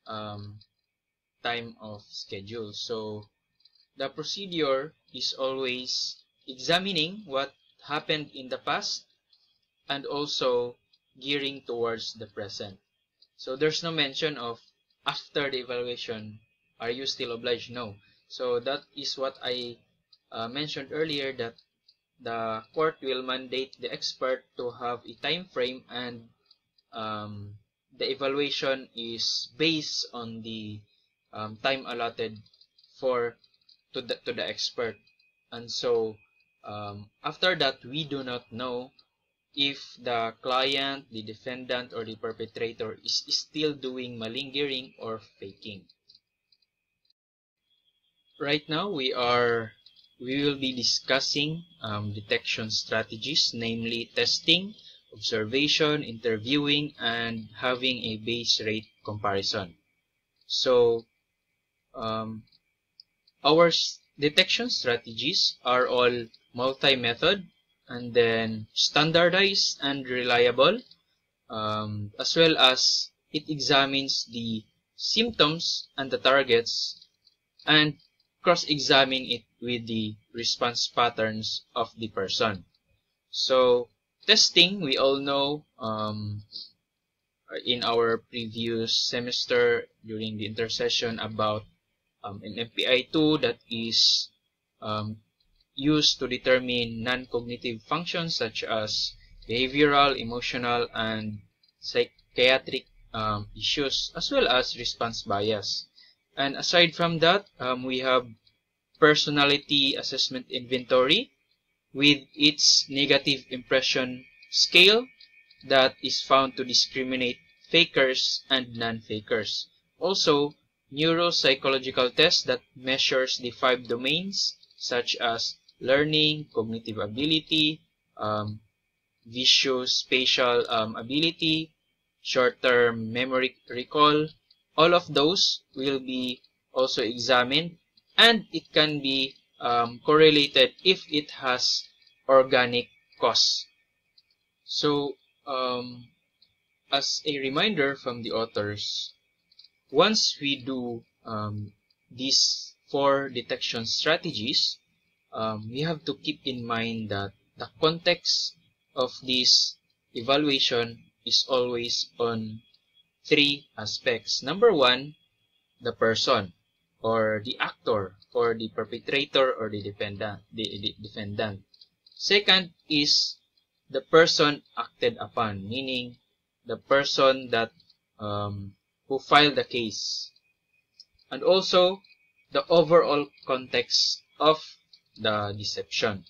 time of schedule. So the procedure is always examining what happened in the past and also gearing towards the present. So there's no mention of after the evaluation, are you still obliged? No. So that is what I mentioned earlier, that the court will mandate the expert to have a time frame, and the evaluation is based on the time allotted to the expert. And so after that, we do not know if the client, the defendant, or the perpetrator is still doing malingering or faking. Right now, we will be discussing detection strategies, namely testing, observation, interviewing, and having a base rate comparison. So our detection strategies are all multi-method, and then standardized and reliable, as well as it examines the symptoms and the targets and cross-examine it with the response patterns of the person. So testing, we all know in our previous semester during the intersession about an MPI 2 that is used to determine non-cognitive functions such as behavioral, emotional, and psychiatric issues, as well as response bias. And aside from that, we have personality assessment inventory with its negative impression scale that is found to discriminate fakers and non-fakers. Also, neuropsychological test that measures the 5 domains such as learning, cognitive ability, visuospatial ability, short-term memory recall. All of those will be also examined, and it can be correlated if it has organic cause. So, as a reminder from the authors, once we do these 4 detection strategies, we have to keep in mind that the context of this evaluation is always on 3 aspects. Number 1, the person or the actor, or the perpetrator or the defendant. Second is the person acted upon, meaning the person that who filed the case, and also the overall context of the deception.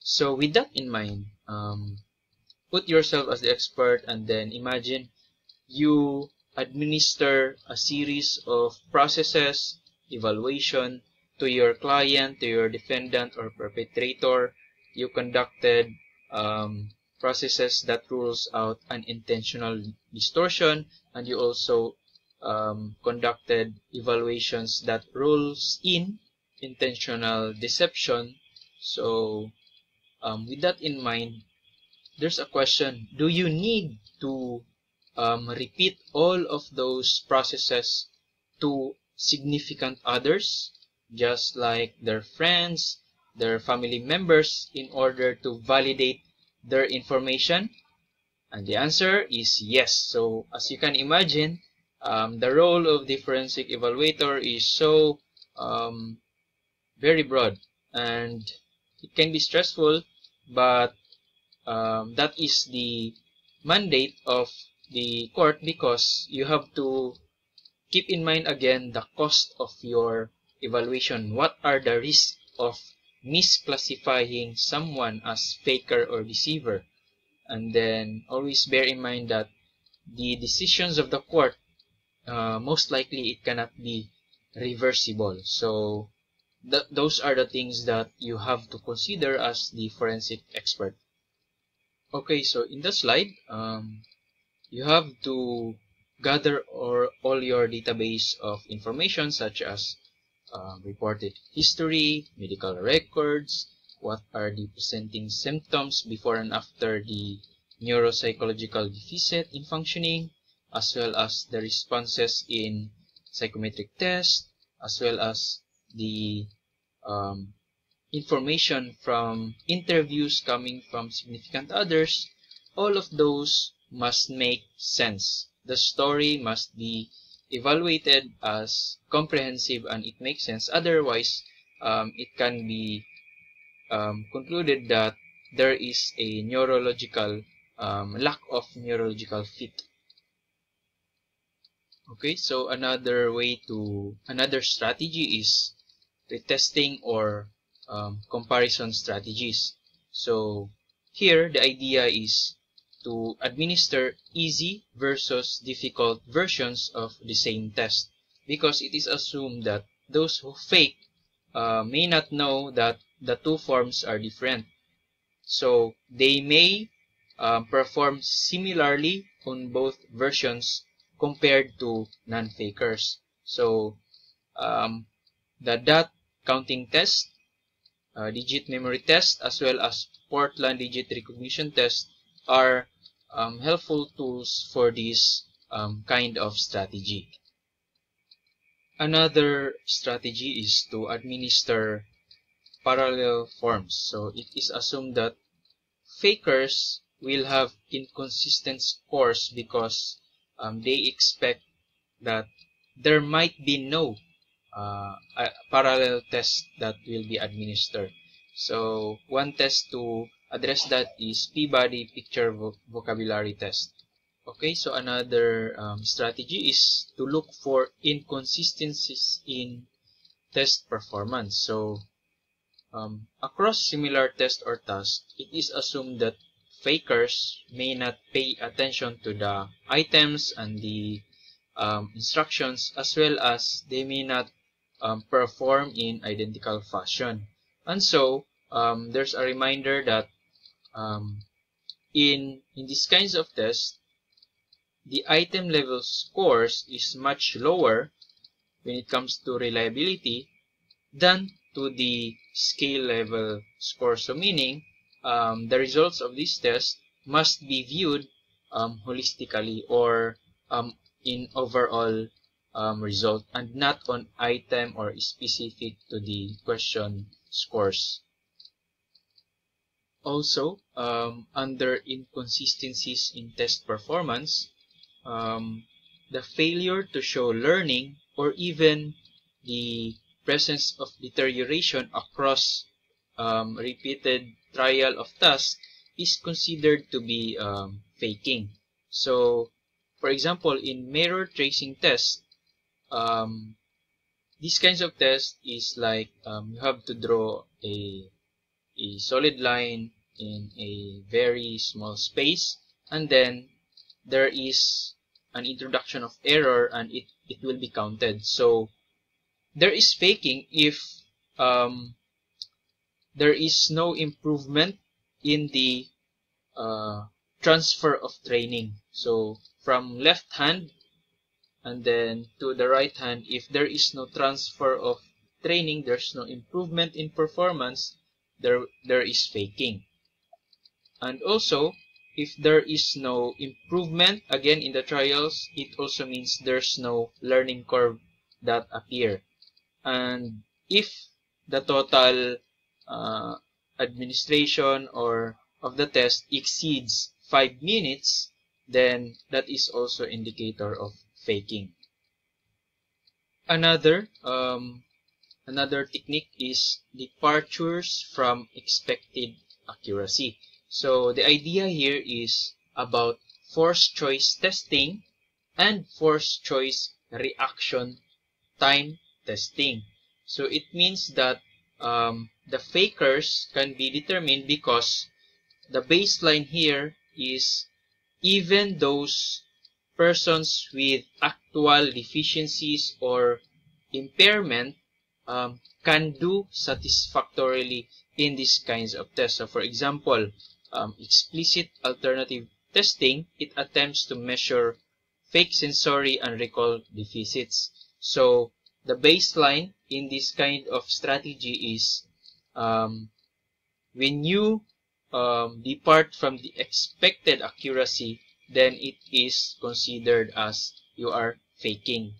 So with that in mind, put yourself as the expert and then imagine you administer a series of processes, evaluation to your client, to your defendant or perpetrator. You conducted processes that rules out unintentional distortion, and you also conducted evaluations that rules in intentional deception. So with that in mind, there's a question: do you need to repeat all of those processes to significant others, just like their friends, their family members, in order to validate their information? And the answer is yes. So as you can imagine, the role of the forensic evaluator is so very broad, and it can be stressful, but that is the mandate of the court, because you have to keep in mind again the cost of your evaluation. What are the risks of misclassifying someone as faker or deceiver? And then always bear in mind that the decisions of the court, most likely it cannot be reversible. So those are the things that you have to consider as the forensic expert. Okay, so in the slide, you have to gather all your database of information, such as reported history, medical records, what are the presenting symptoms before and after the neuropsychological deficit in functioning, as well as the responses in psychometric test, as well as the information from interviews coming from significant others, all of those must make sense. The story must be evaluated as comprehensive and it makes sense. Otherwise, it can be concluded that there is a neurological lack of neurological fit. Okay, so another strategy is retesting or comparison strategies. So here the idea is to administer easy versus difficult versions of the same test, because it is assumed that those who fake may not know that the two forms are different. So they may perform similarly on both versions compared to non-fakers. So the dot counting test, digit memory test, as well as Portland digit recognition test are helpful tools for this kind of strategy. Another strategy is to administer parallel forms. So it is assumed that fakers will have inconsistent scores because they expect that there might be no parallel test that will be administered. So one test to address that is Peabody picture vocabulary test. Okay, so another strategy is to look for inconsistencies in test performance. So across similar tests or tasks, it is assumed that fakers may not pay attention to the items and the instructions, as well as they may not perform in identical fashion. And so there's a reminder that in these kinds of tests, the item level scores is much lower when it comes to reliability than to the scale level score. So meaning the results of this test must be viewed holistically or in overall result and not on item or specific to the question scores. Also, under inconsistencies in test performance, the failure to show learning or even the presence of deterioration across repeated trial of tasks is considered to be faking. So, for example, in mirror tracing tests, these kinds of tests is like you have to draw a solid line in a very small space, and then there is an introduction of error and it will be counted. So there is faking if there is no improvement in the transfer of training. So from left hand and then to the right hand, if there is no transfer of training, there's no improvement in performance, there is faking. And also, if there is no improvement again in the trials, it also means there's no learning curve that appear. And if the total administration or of the test exceeds 5 minutes, then that is also indicator of faking. Another technique is departures from expected accuracy. So the idea here is about force choice testing and force choice reaction time testing. So it means that the fakers can be determined because the baseline here is even those persons with actual deficiencies or impairment can do satisfactorily in these kinds of tests. So for example, explicit alternative testing, it attempts to measure fake sensory and recall deficits. So the baseline in this kind of strategy is when you depart from the expected accuracy, then it is considered as you are faking.